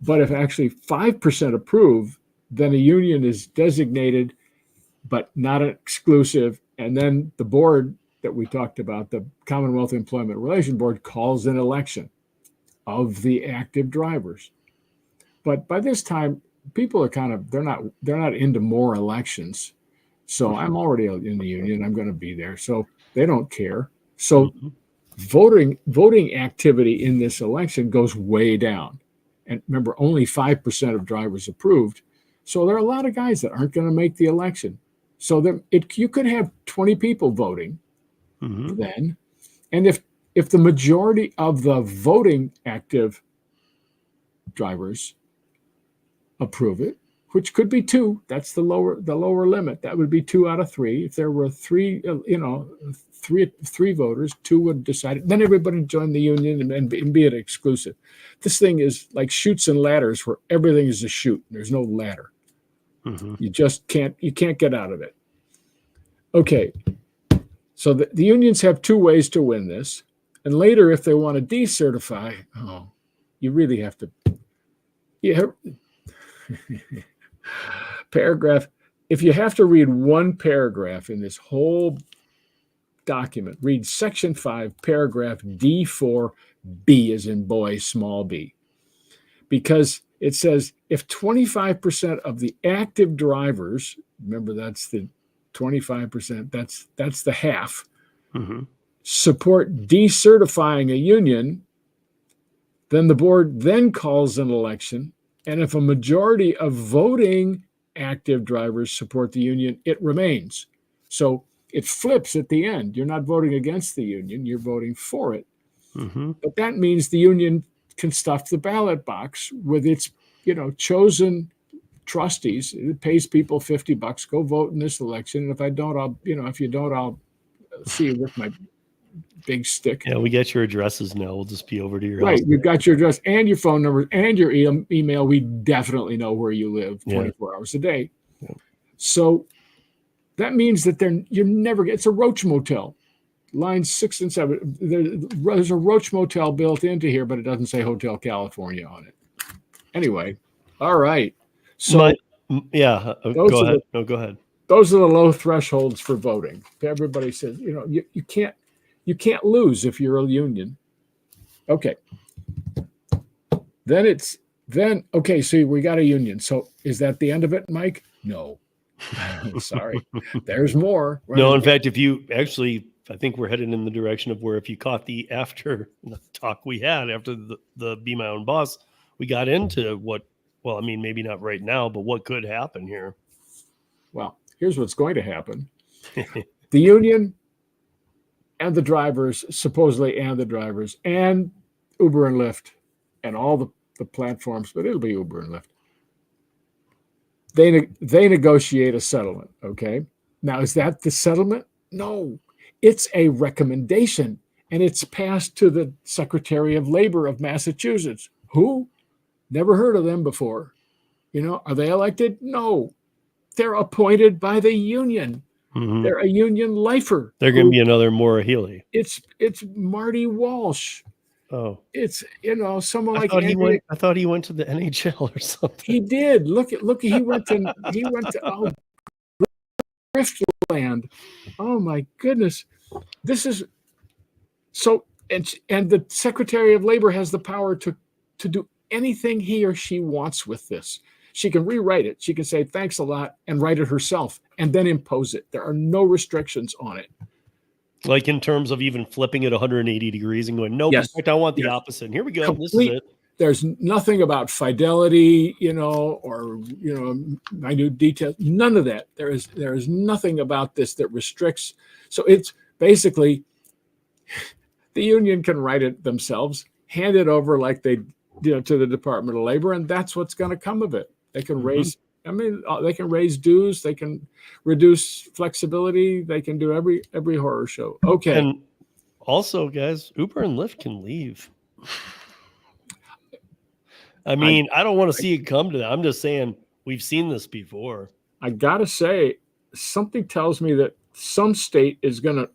but if actually 5% approve, then a union is designated, but not exclusive. And then the board that we talked about, the Commonwealth Employment Relations Board, calls an election of the active drivers. But by this time, people are they're not into more elections. So I'm already in the union. I'm going to be there. So they don't care. So voting activity in this election goes way down. And remember, only 5% of drivers approved. So there are a lot of guys that aren't going to make the election. So you could have 20 people voting then. And if the majority of the voting active drivers approve it, which could be 2, that's the lower limit. That would be 2 out of 3. If there were 3 voters, 2 would decide. Then everybody join the union and be it exclusive. This thing is like chutes and ladders, where everything is a chute. There's no ladder. You just can't get out of it. Okay. So the unions have 2 ways to win this. And later, if they want to decertify, you really have to. Paragraph. If you have to read one paragraph in this whole document, read section 5, paragraph D4, B as in boy, small b. Because it says if 25% of the active drivers, remember that's the 25%, that's the half, support decertifying a union, then the board then calls an election. And if a majority of voting active drivers support the union, it remains. So it flips at the end. You're not voting against the union, you're voting for it. But that means the union can stuff the ballot box with its, chosen trustees. It pays people $50, go vote in this election. And if I don't, if you don't, I'll see you with my big stick. Yeah, we get your addresses now. We'll just be over to your house. Right, we've got your address and your phone number and your email. We definitely know where you live 24 hours a day. Yeah. So that means that it's a roach motel. Lines 6 and 7. There's a roach motel built into here, but it doesn't say Hotel California on it. Anyway, all right. So go ahead. Go ahead. Those are the low thresholds for voting. Everybody says, you can't lose if you're a union. Okay. Okay, so we got a union. So is that the end of it, Mike? No. Sorry. There's more. No, in fact, I think we're headed in the direction of where if you caught the after talk we had after the Be My Own Boss, we got into maybe not right now, but what could happen here. Well, here's what's going to happen. The union and the drivers, supposedly, and Uber and Lyft and all the platforms, but it'll be Uber and Lyft. They negotiate a settlement, okay? Now, is that the settlement? No. It's a recommendation, and it's passed to the Secretary of Labor of Massachusetts. Who? Never heard of them before. Are they elected? No. They're appointed by the union. They're a union lifer. They're going to be another Maura Healey. It's Marty Walsh. Oh, it's someone I thought he went to the NHL or something. He did. Look. He went to Griftland. Oh my goodness, this is so. And the Secretary of Labor has the power to do anything he or she wants with this. She can rewrite it. She can say thanks a lot and write it herself and then impose it. There are no restrictions on it. Like in terms of even flipping it 180 degrees and going, nope, yes. I want the opposite. And here we go. This is it. There's nothing about fidelity, or minute details. None of that. There is nothing about this that restricts. So it's basically the union can write it themselves, hand it over like they to the Department of Labor, and that's what's going to come of it. They can raise I mean, they can raise dues, they can reduce flexibility, they can do every horror show. Okay. And also, guys, Uber and Lyft can leave. I mean, I don't want to see it come to that. I'm just saying we've seen this before. I gotta say, something tells me that some state is gonna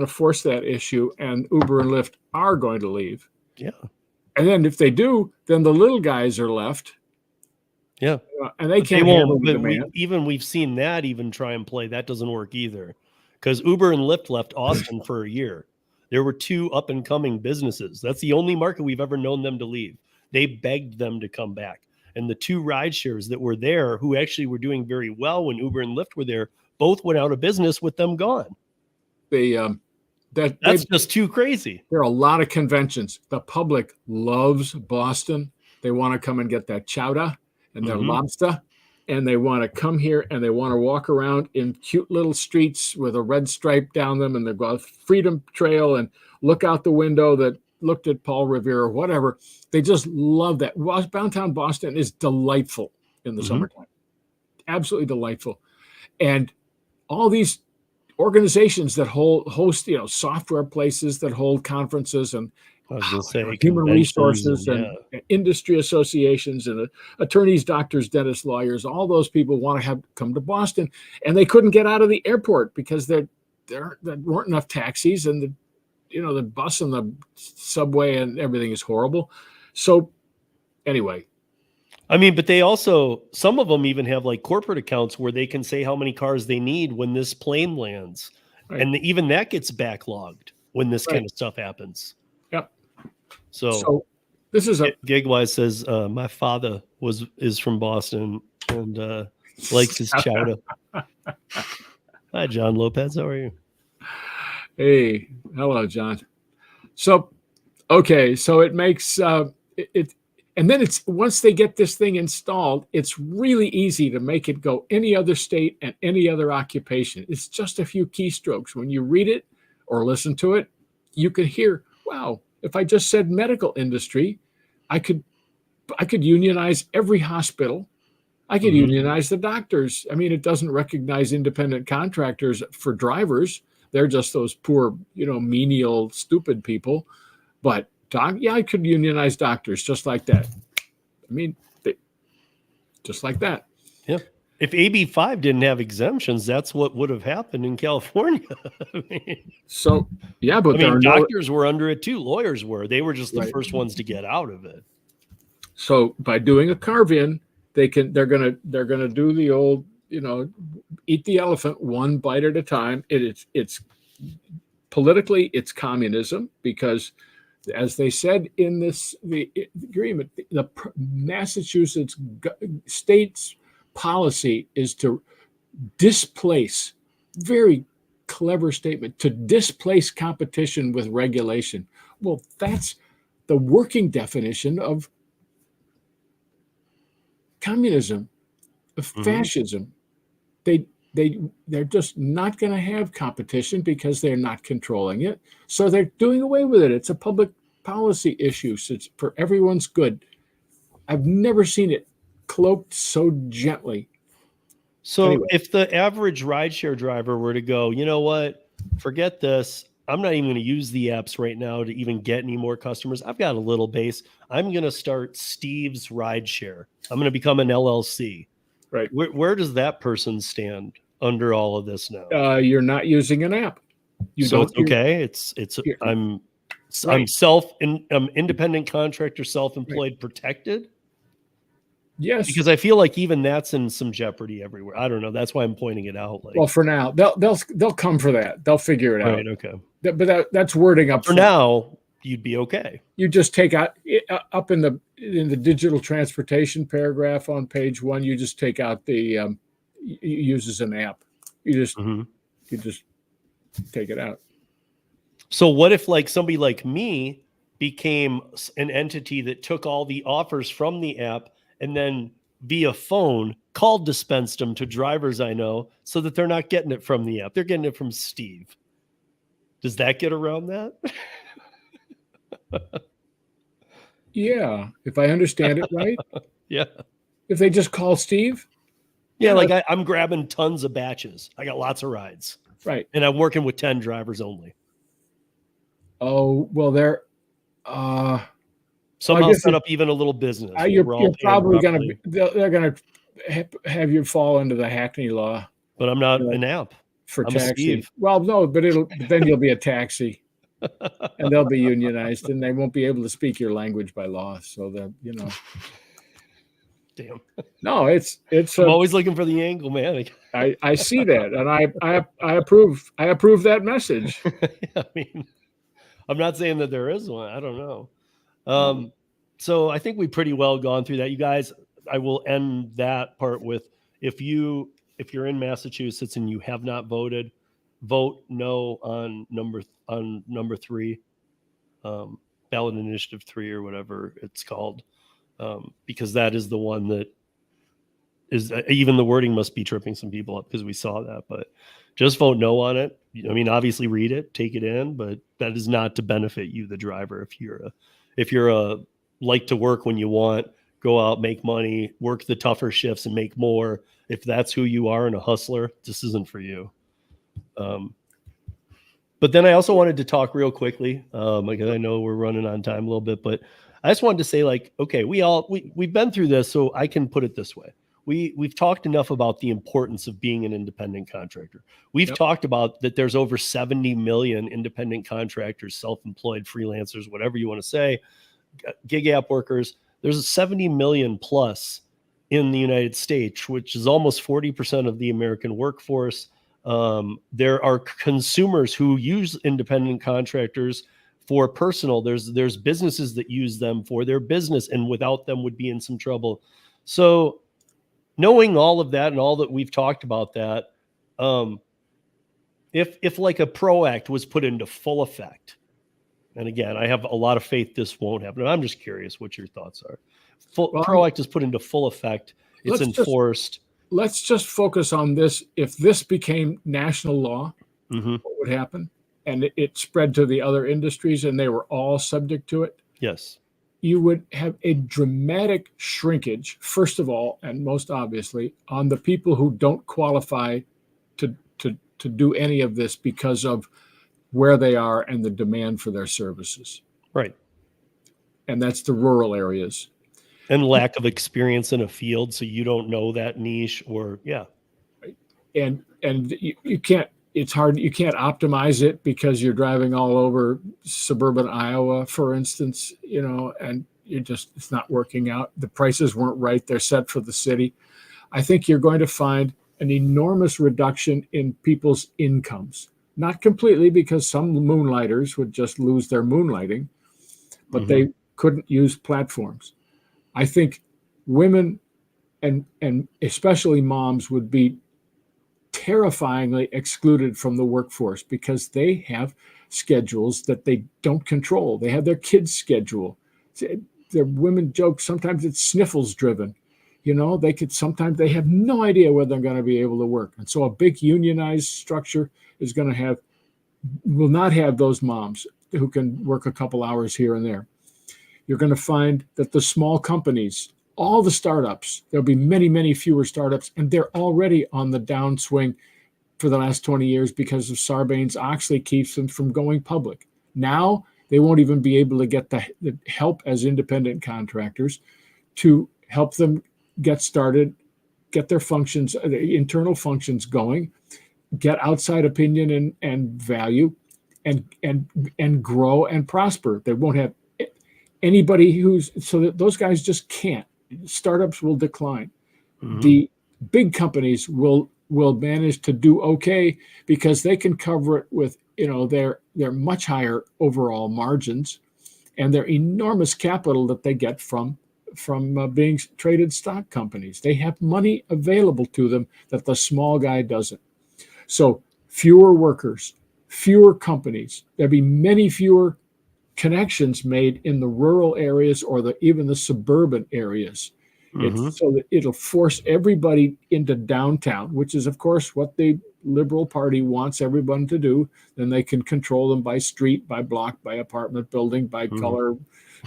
force that issue, and Uber and Lyft are going to leave. Yeah. And then if they do, then the little guys are left. Yeah. And they can't handle the demand. We've seen that even try and play. That doesn't work either. Because Uber and Lyft left Austin for a year. There were 2 up and coming businesses. That's the only market we've ever known them to leave. They begged them to come back. And the 2 rideshares that were there, who actually were doing very well when Uber and Lyft were there, both went out of business with them gone. That's just too crazy. There are a lot of conventions. The public loves Boston. They want to come and get that chowder and their lobster, and they want to come here and they want to walk around in cute little streets with a red stripe down them, and they go Freedom Trail and look out the window that looked at Paul Revere or whatever. They just love that. Downtown Boston is delightful in the summertime. Absolutely delightful. And all these organizations that host, software places that hold conferences and human resources and industry associations and attorneys, doctors, dentists, lawyers, all those people want to come to Boston, and they couldn't get out of the airport because there weren't enough taxis, and the bus and the subway and everything is horrible. So anyway. I mean, but they also, some of them even have like corporate accounts where they can say how many cars they need when this plane lands. Right. And even that gets backlogged when this kind of stuff happens. Yep. So this is Gigwise says, my father is from Boston and likes his chowder. Hi, John Lopez. How are you? Hey, hello, John. So, okay. So it makes and then once they get this thing installed, it's really easy to make it go any other state and any other occupation. It's just a few keystrokes. When you read it or listen to it, you can hear, wow, if I just said medical industry, I could unionize every hospital. I could unionize the doctors. I mean, it doesn't recognize independent contractors for drivers. They're just those poor, menial, stupid people. But I could unionize doctors just like that. I mean, just like that. Yeah. If AB 5 didn't have exemptions, that's what would have happened in California. But doctors were under it too. Lawyers were. They were just the first ones to get out of it. So by doing a carve-in, they're gonna do the old, eat the elephant one bite at a time. It's politically it's communism because, as they said in the agreement, the Massachusetts state's policy is to displace, very clever statement, to displace competition with regulation. Well, that's the working definition of communism, of fascism. They're just not going to have competition because they're not controlling it. So they're doing away with it. It's a public policy issue. So it's for everyone's good. I've never seen it cloaked so gently. So anyway. If the average rideshare driver were to go, you know what, forget this. I'm not even going to use the apps right now to even get any more customers. I've got a little base. I'm going to start Steve's Rideshare. I'm going to become an LLC. Right. Where does that person stand under all of this now? You're not using an app. I'm independent contractor, self-employed, protected. Yes. Because I feel like even that's in some jeopardy everywhere. I don't know. That's why I'm pointing it out. Well, for now, they'll come for that. They'll figure it out. Right. Okay. But that's wording up. For now, you'd be okay. You just take out up in the digital transportation paragraph on page 1. You just take out the uses an app. You just take it out. So what if like somebody like me became an entity that took all the offers from the app and then via phone dispensed them to drivers I know so that they're not getting it from the app. They're getting it from Steve. Does that get around that? Yeah, if I understand it right. Yeah. If they just call Steve. Yeah, like I'm grabbing tons of batches. I got lots of rides. Right. And I'm working with 10 drivers only. Oh, well, they're somehow set up even a little business. You're probably going to, they're going to have you fall into the Hackney law. But I'm not an app. For I'm taxi. Well, no, but then you'll be a taxi. And they'll be unionized, and they won't be able to speak your language by law. So that, you know. Damn. No, it's. I'm always looking for the angle, man. I see that, and I approve. I approve that message. I mean, I'm not saying that there is one. I don't know. So I think we pretty well gone through that, you guys. I will end that part with if you're in Massachusetts and you have not voted, vote no on number 3, ballot initiative 3 or whatever it's called, because that is the one that is, even the wording must be tripping some people up because we saw that, but just vote no on it. I mean, obviously read it, take it in, but that is not to benefit you, the driver. If you're a like to work when you want, go out, make money, work the tougher shifts and make more. If that's who you are and a hustler, this isn't for you. But then I also wanted to talk real quickly, because I know we're running on time a little bit, but I just wanted to say, like, okay, we've been through this, so I can put it this way. We've talked enough about the importance of being an independent contractor. We've talked about that there's over 70 million independent contractors, self-employed, freelancers, whatever you want to say, gig app workers. There's 70 million plus in the United States, which is almost 40% of the American workforce. There are consumers who use independent contractors for personal. There's businesses that use them for their business, and without them would be in some trouble. So knowing all of that and all that we've talked about that, if like a PRO Act was put into full effect, and again, I have a lot of faith this won't happen. I'm just curious what your thoughts are. PRO Act is put into full effect. It's enforced. Let's just focus on this. If this became national law, what would happen? And it spread to the other industries and they were all subject to it. Yes. You would have a dramatic shrinkage, first of all, and most obviously, on the people who don't qualify to do any of this because of where they are and the demand for their services. Right. And that's the rural areas. And lack of experience in a field, so you don't know that niche, or And you can't, it's hard, you can't optimize it because you're driving all over suburban Iowa, for instance, you know, and it's not working out. The prices weren't right. They're set for the city. I think you're going to find an enormous reduction in people's incomes. Not completely, because some moonlighters would just lose their moonlighting, but they couldn't use platforms. I think women and especially moms would be terrifyingly excluded from the workforce because they have schedules that they don't control. They have their kids' schedule. Their women joke, sometimes it's sniffles driven. You know, sometimes they have no idea whether they're going to be able to work. And so a big unionized structure will not have those moms who can work a couple hours here and there. You're going to find that the small companies, all the startups, there'll be many, many fewer startups, and they're already on the downswing for the last 20 years because of Sarbanes-Oxley keeps them from going public. Now they won't even be able to get the help as independent contractors to help them get started, get their functions, internal functions going, get outside opinion and value, and grow and prosper. They won't have anybody so that those guys just can't. Startups will decline. The big companies will manage to do okay because they can cover it with, you know, their much higher overall margins and their enormous capital that they get from being traded stock companies. They have money available to them that the small guy doesn't. So fewer workers, fewer companies. There'll be many fewer connections made in the rural areas or even the suburban areas. So that it'll force everybody into downtown, which is, of course, what the Liberal Party wants everyone to do. Then they can control them by street, by block, by apartment building, by color,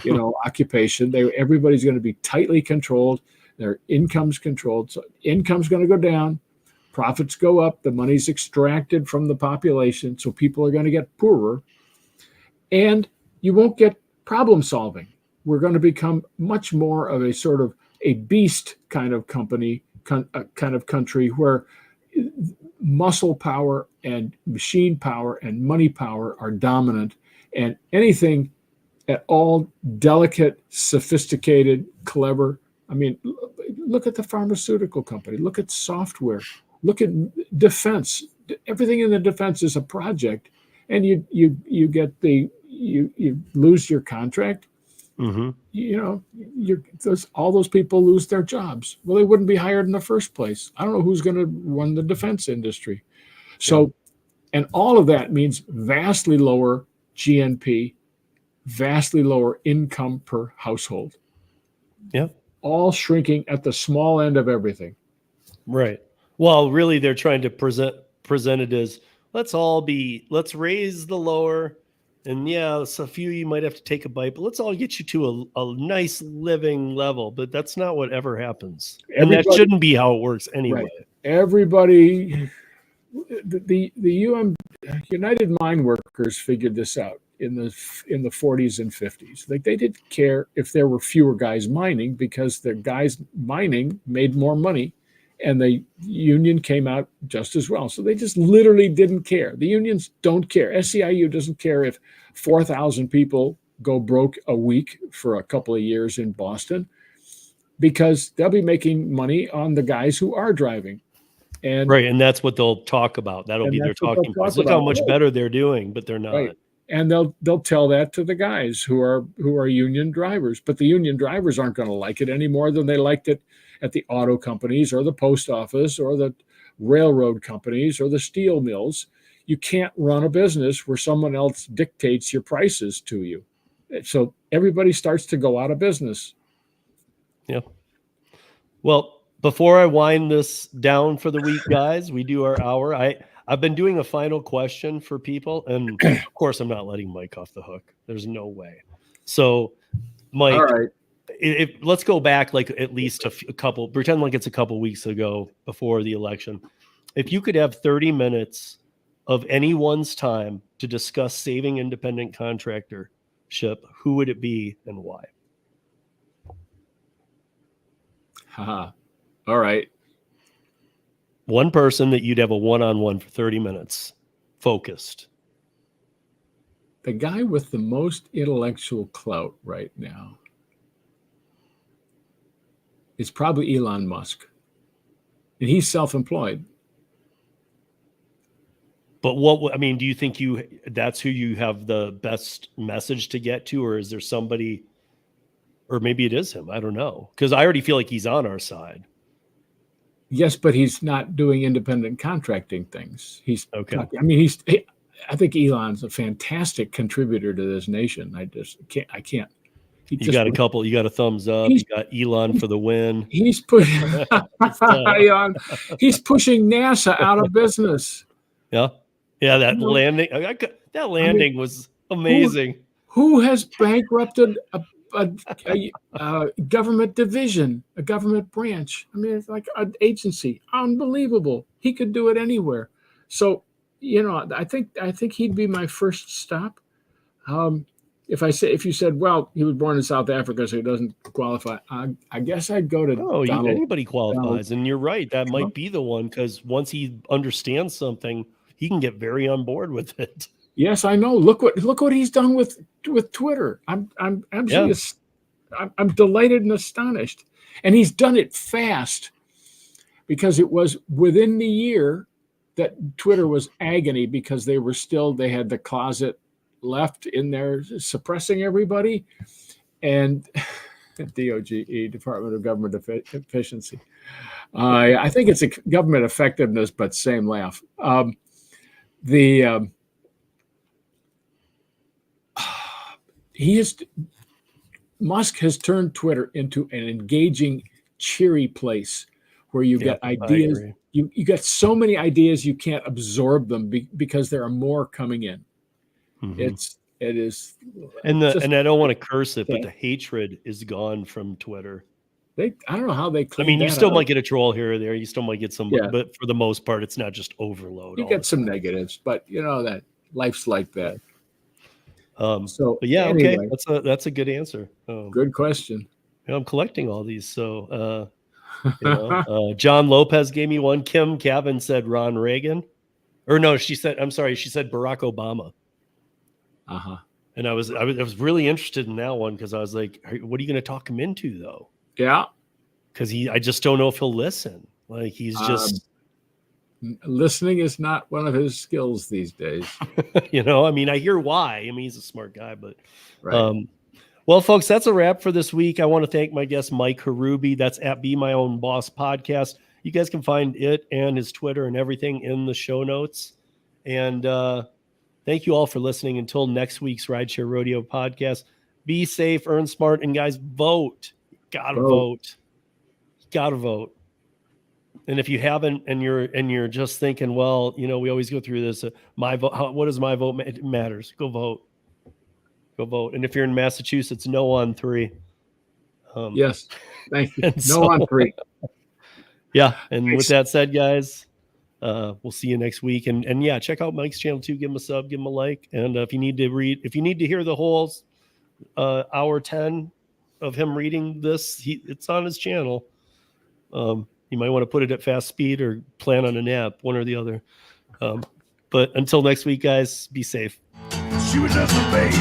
you know, occupation. Everybody's going to be tightly controlled. Their income's controlled. So income's going to go down. Profits go up. The money's extracted from the population. So people are going to get poorer. And you won't get problem solving. We're going to become much more of a sort of a beast kind of company, kind of country where muscle power and machine power and money power are dominant, and anything at all delicate, sophisticated, clever. I mean, look at the pharmaceutical company, look at software, look at defense. Everything in the defense is a project, and you lose your contract. Mm-hmm. You know, all those people lose their jobs. Well, they wouldn't be hired in the first place. I don't know who's going to run the defense industry. So, and all of that means vastly lower GNP, vastly lower income per household. Yeah. All shrinking at the small end of everything. Right. Well, really, they're trying to present it as let's raise the lower. And yeah, so a few you might have to take a bite, but let's all get you to a nice living level. But that's not what ever happens. And that shouldn't be how it works anyway. Right. Everybody, the United Mine Workers figured this out in the 40s and 50s. Like, they didn't care if there were fewer guys mining, because the guys mining made more money, and the union came out just as well. So they just literally didn't care. The unions don't care. SEIU doesn't care if 4,000 people go broke a week for a couple of years in Boston, because they'll be making money on the guys who are driving. And right, and that's what they'll talk about. That'll be their talking points. Look how much better they're doing, but they're not. Right. And they'll tell that to the guys who are union drivers. But the union drivers aren't going to like it any more than they liked it at the auto companies or the post office or the railroad companies or the steel mills. You can't run a business where someone else dictates your prices to you. So everybody starts to go out of business. Yeah. Well, before I wind this down for the week, guys, we do our hour. I've been doing a final question for people, and of course, I'm not letting Mike off the hook. There's no way. So, Mike, all right. Let's go back like at least a couple, pretend like it's a couple weeks ago before the election. If you could have 30 minutes of anyone's time to discuss saving independent contractorship, who would it be and why? Haha. All right. One person that you'd have a one-on-one for 30 minutes, focused. The guy with the most intellectual clout right now is probably Elon Musk. And he's self-employed. But do you think that's who you have the best message to get to, or is there somebody, or maybe it is him? I don't know. Because I already feel like he's on our side. Yes, but he's not doing independent contracting things. He's okay. I think Elon's a fantastic contributor to this nation. I can't. You got a thumbs up. You got Elon for the win. He's pushing he's pushing NASA out of business. Yeah. Yeah, that landing was amazing. Who has bankrupted a government division, a government branch? I mean, it's like an agency. Unbelievable. He could do it anywhere. So, I think he'd be my first stop. If you said, well, he was born in South Africa, so he doesn't qualify, I guess I'd go to anybody qualifies. And you're right. That might be the one, because once he understands something, he can get very on board with it. Yes, I know. Look what he's done with Twitter. I'm absolutely, I'm delighted and astonished. And he's done it fast, because it was within the year that Twitter was agony, because they had the closet left in there suppressing everybody, and DOGE, Department of Government Efficiency. I think it's a government effectiveness, but same laugh. Musk has turned Twitter into an engaging, cheery place where you get ideas. You get so many ideas, you can't absorb them because there are more coming in. Mm-hmm. It is, and I don't want to curse it, but the hatred is gone from Twitter. I don't know how they I clean mean, you that still up. might get a troll here or there. You still might get some, Yeah. but for the most part, it's not just overload. You all get the some time. negatives, but you know that life's like that. So, but yeah, anyway, okay, that's a good answer. good question. I'm collecting all these, so John Lopez gave me one. Kim Cabin said Ron Reagan, or no, she said Barack Obama. And I was really interested in that one because I was like, what are you going to talk him into though? Yeah, because I just don't know if he'll listen. Like he's just listening is not one of his skills these days. I mean, I hear why. I mean, he's a smart guy, but Right. well, folks, that's a wrap for this week. I want to thank my guest, Mike Hruby. That's at Be My Own Boss podcast. You guys can find it and his Twitter and everything in the show notes. And thank you all for listening. Until next week's Rideshare Rodeo podcast, be safe, earn smart, and guys, vote. Gotta vote. Gotta vote. And if you haven't, and you're just thinking, well, we always go through this. My vote. What does my vote it matters? Go vote. Go vote. And if you're in Massachusetts, no on 3. Yes. Thank you. No on 3. Yeah. And with that said, guys, we'll see you next week. And yeah, check out Mike's channel too. Give him a sub, give him a like. And if you need to hear the whole hour 10 of him reading this, it's on his channel. You might want to put it at fast speed or plan on a nap, one or the other. But until next week, guys, be safe. She was just a baby.